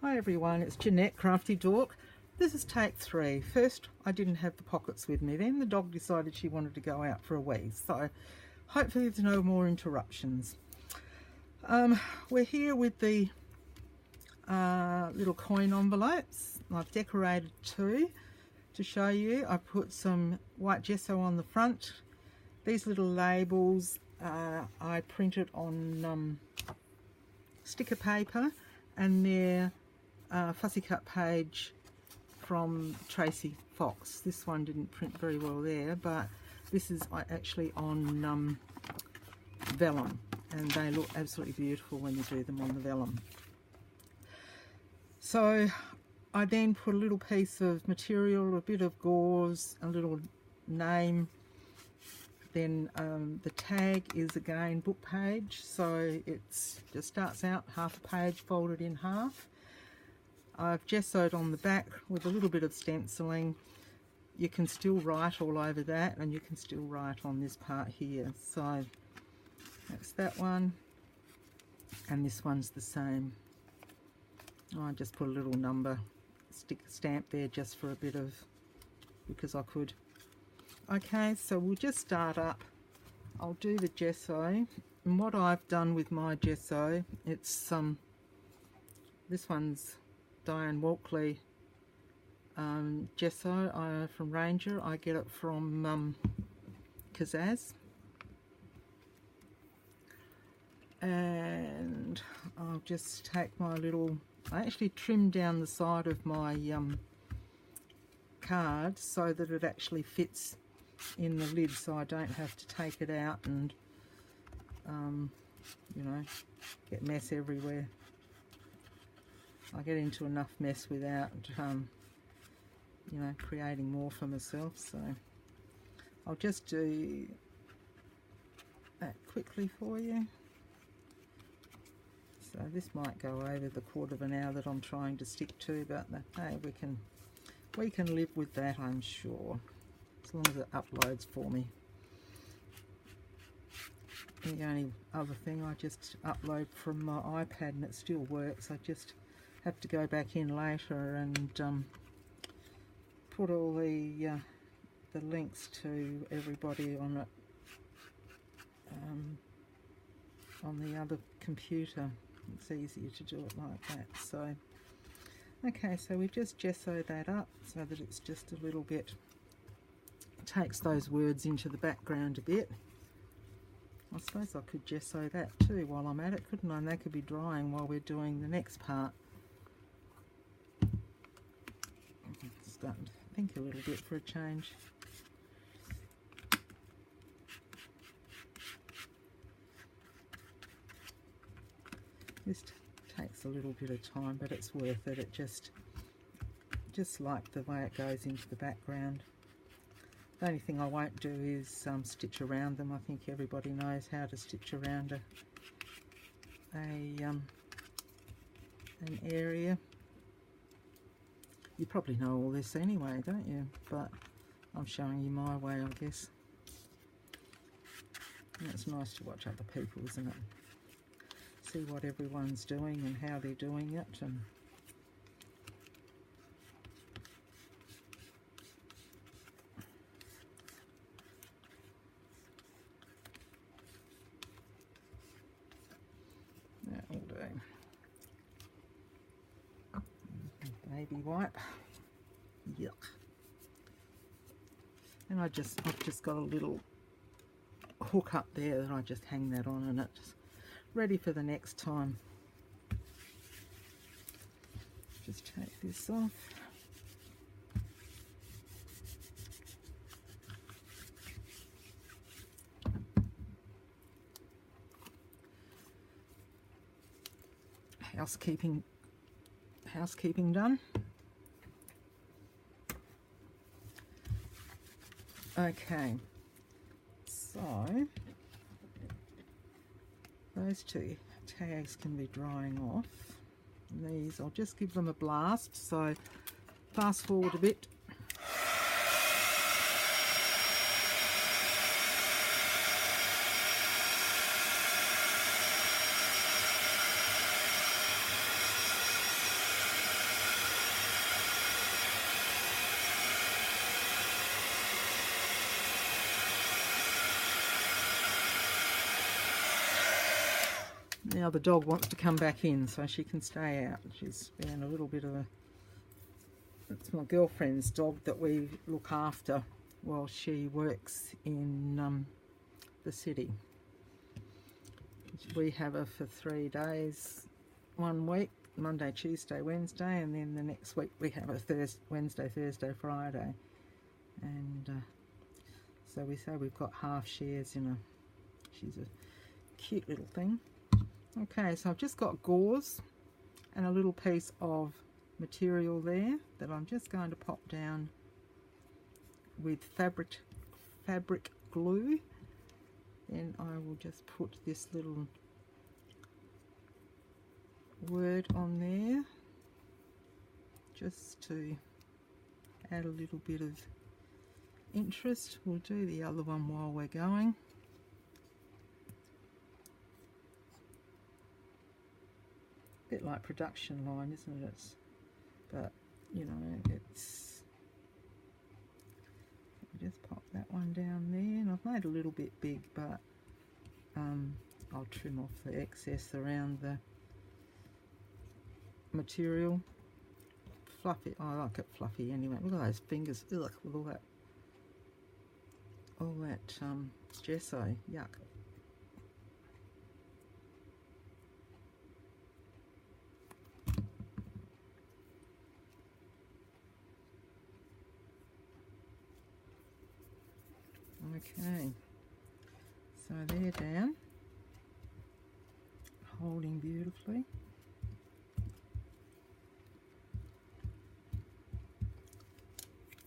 Hi everyone, it's Jeanette, Crafty Dork. This is take 3. First, I didn't have the pockets with me. Then the dog decided she wanted to go out for a wee. So hopefully there's no more interruptions. We're here with the little coin envelopes. I've decorated 2 to show you. I put some white gesso on the front. These little labels I printed on sticker paper, and they're fussy cut page from Tracy Fox. This one didn't print very well there, but this is actually on vellum, and they look absolutely beautiful when you do them on the vellum. So I then put a little piece of material, a bit of gauze, a little name. Then the tag is again book page, so it just starts out half a page folded in half. I've gessoed on the back with a little bit of stenciling. You can still write all over that, and you can still write on this part here. So that's that one, and this one's the same. I just put a little number stamp there just for a bit of, because I could. Okay, so we'll just start up. I'll do the gesso, and what I've done with my gesso, it's this one's Diane Walkley gesso from Ranger. I get it from Kazaz, and I'll just take my little, I actually trimmed down the side of my card so that it actually fits in the lid, so I don't have to take it out and you know, get mess everywhere. I get into enough mess without you know, creating more for myself. So I'll just do that quickly for you. So this might go over the quarter of an hour that I'm trying to stick to, but hey, we can live with that, I'm sure, as long as it uploads for me. The only other thing, I just upload from my iPad and it still works. I just have to go back in later and put all the links to everybody on it on the other computer. It's easier to do it like that. So okay, so we just gesso that up so that it's just a little bit, takes those words into the background a bit. I suppose I could gesso that too while I'm at it, couldn't I? And that could be drying while we're doing the next part. I'm starting to think a little bit for a change. This takes a little bit of time, but it's worth it. It just like the way it goes into the background. The only thing I won't do is stitch around them. I think everybody knows how to stitch around an area. You probably know all this anyway, don't you? But I'm showing you my way, I guess. And it's nice to watch other people, isn't it? See what everyone's doing and how they're doing it. And that'll do. Baby wipe. Yuck. And I've just got a little hook up there that I just hang that on, and it's ready for the next time. Just take this off. Housekeeping done. Okay, so those 2 tags can be drying off. And these, I'll just give them a blast. So fast forward a bit. Now the dog wants to come back in so she can stay out. She's been a little bit of a... It's my girlfriend's dog that we look after while she works in the city. We have her for 3 days, 1 week, Monday, Tuesday, Wednesday, and then the next week we have her Wednesday, Thursday, Friday. And so we say we've got half shares in her. She's a cute little thing. Okay, so I've just got gauze and a little piece of material there that I'm just going to pop down with fabric glue. Then I will just put this little word on there just to add a little bit of interest. We'll do the other one while we're going. A bit like production line, isn't it? But you know, it's... Just pop that one down there, and I've made a little bit big, but I'll trim off the excess around the material. Fluffy, I like it fluffy anyway. Look at those fingers, ugh, with all that gesso, yuck. Okay, so they're down, holding beautifully.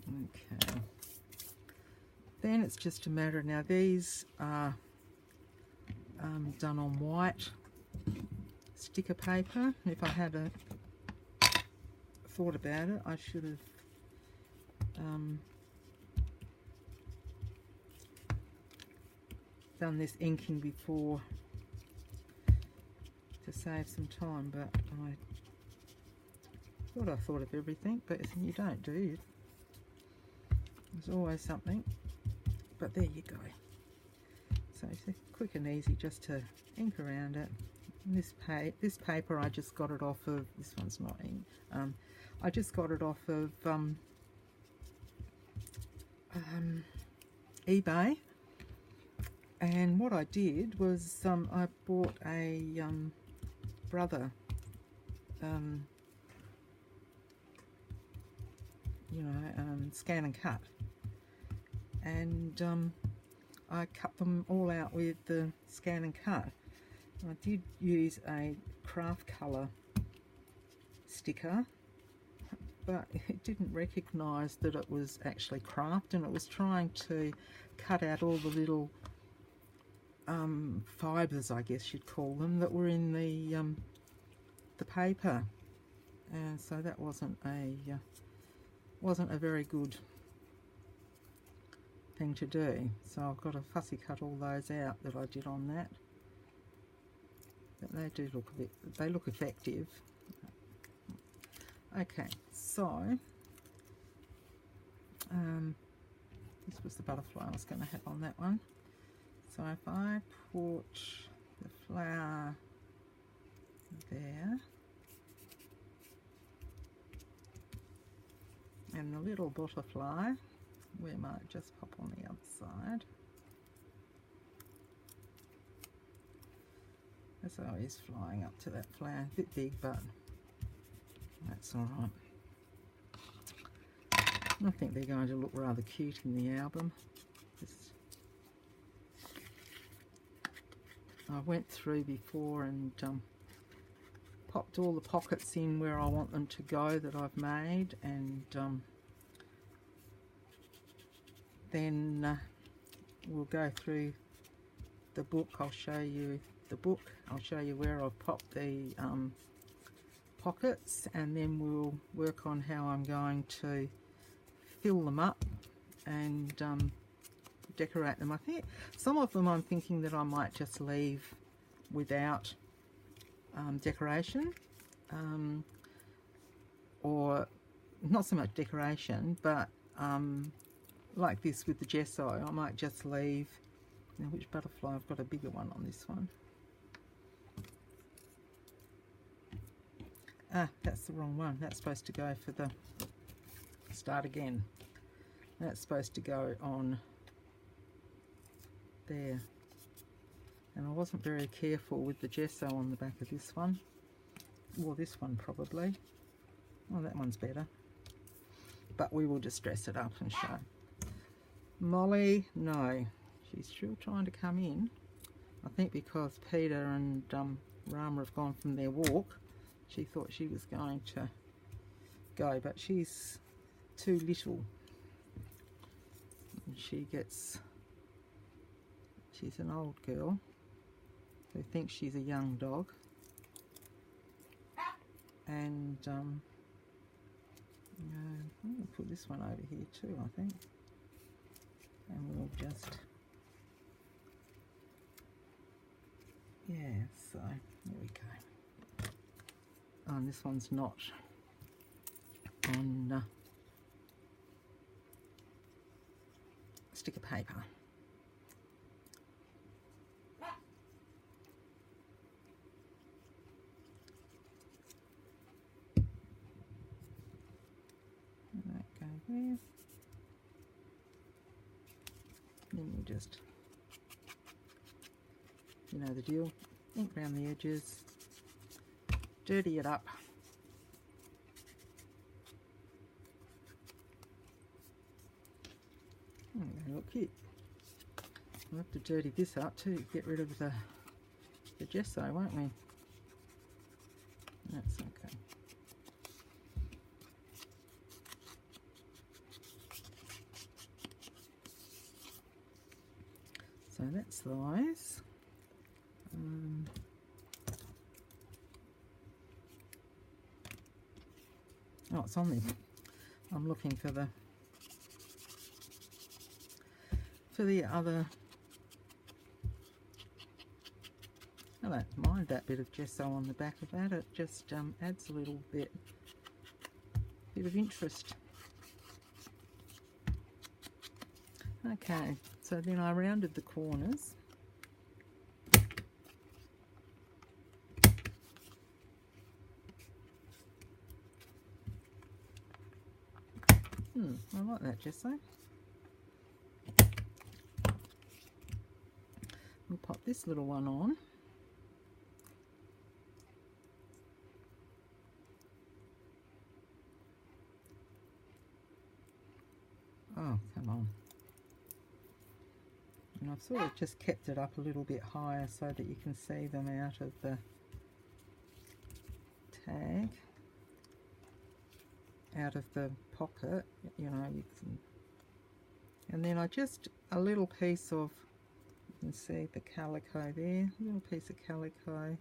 Okay, then it's just a matter, now these are done on white sticker paper. If I had thought about it, I should have done this inking before to save some time, but I thought I thought of everything, but you don't, do you? There's always something, but there you go. So it's quick and easy just to ink around it. And this paper I just got it off of, this one's not ink, I just got it off of eBay. And what I did was I bought a Brother, scan and cut, and I cut them all out with the scan and cut. I did use a craft colour sticker, but it didn't recognise that it was actually craft, and it was trying to cut out all the little fibres, I guess you'd call them, that were in the paper, and so that wasn't a very good thing to do. So I've got to fussy cut all those out that I did on that. But they do look a bit, they look effective. Okay, so this was the butterfly I was going to have on that one. So if I put the flower there and the little butterfly, we might just pop on the other side. As though he's flying up to that flower, a bit big, but that's all right. I think they're going to look rather cute in the album. I went through before and popped all the pockets in where I want them to go that I've made, and then we'll go through the book. I'll show you the book. I'll show you where I've popped the pockets, and then we'll work on how I'm going to fill them up and decorate them. I think some of them I'm thinking that I might just leave without decoration, or not so much decoration, but like this with the gesso, I might just leave. Now, which butterfly? I've got a bigger one on this one. Ah, that's the wrong one. That's supposed to go for the start again. That's supposed to go on there. And I wasn't very careful with the gesso on the back of this one. Or this one probably. Oh, that one's better. But we will just dress it up and show. Molly, no. She's still trying to come in. I think because Peter and Rama have gone from their walk, she thought she was going to go, but she's too little. And she's an old girl who thinks she's a young dog. And I'm going to put this one over here too, I think. And we'll just, yeah, so there we go. Oh, and this one's not on sticker paper. And that go there. Then we just, you know the deal, ink around the edges, dirty it up. Oh, they look cute. We'll have to dirty this up too, get rid of the gesso, won't we? That's okay. So that's those. Oh, it's on there. I'm looking for the other. I don't mind that bit of gesso on the back of that. It just adds a little bit of interest. Okay, so then I rounded the corners. I like that gesso. We'll pop this little one on. Oh, come on. And I've sort of just kept it up a little bit higher so that you can see them out of the tag, out of the pocket, you know, you can. And then I just, a little piece of, you can see the calico there, a little piece of calico,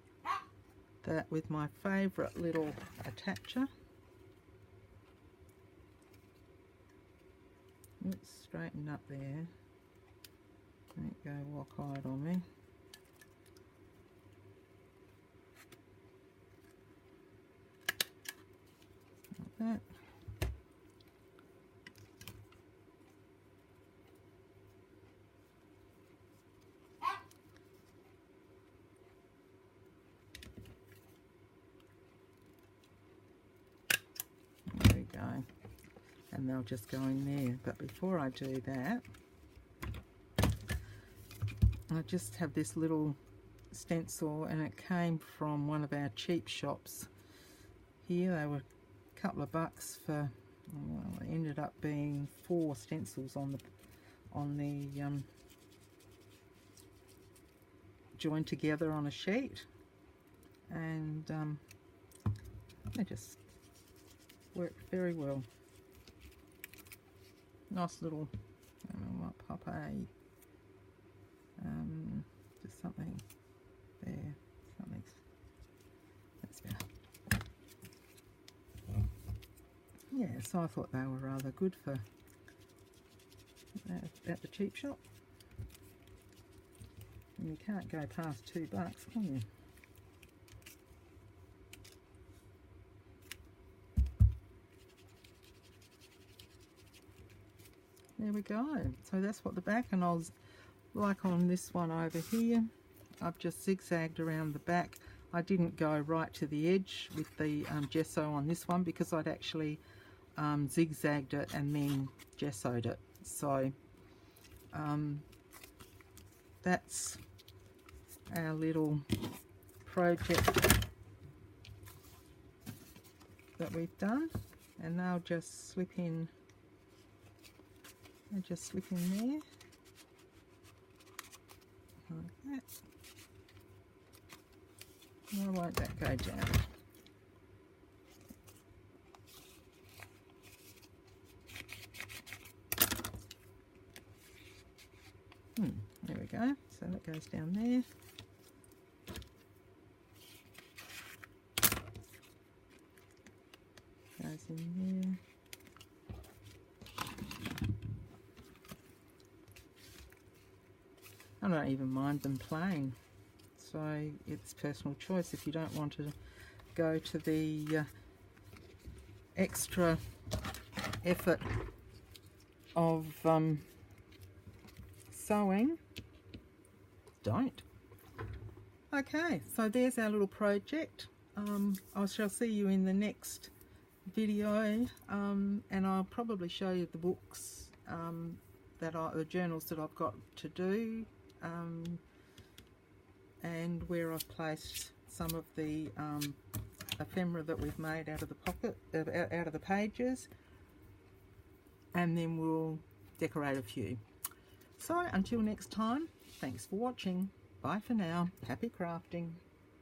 that with my favourite little attacher. Let's straighten up there. Don't go wok-eyed on me. Like that. There we go. And they'll just go in there. But before I do that, I just have this little stencil, and it came from one of our cheap shops here. They were a couple of bucks for, well, it ended up being 4 stencils on the joined together on a sheet, and they just work very well. Nice little, I don't know what, pop a, just something there, something, that's better. Yeah, so I thought they were rather good for at the cheap shop. And you can't go past $2, can you? There we go. So that's what the back, and I was like on this one over here, I've just zigzagged around the back. I didn't go right to the edge with the gesso on this one because I'd actually zigzagged it and then gessoed it. So that's our little project that we've done, and they'll just slip in. They just slip in there like that. Why won't that go down? There we go. So that goes down there. Goes in there. I don't even mind them plain, so it's personal choice. If you don't want to go to the extra effort of sewing, don't. Okay, so there's our little project. I shall see you in the next video, and I'll probably show you the books the journals that I've got to do, and where I've placed some of the ephemera that we've made out of the pocket, out of the pages, and then we'll decorate a few. So until next time, thanks for watching. Bye for now. Happy crafting.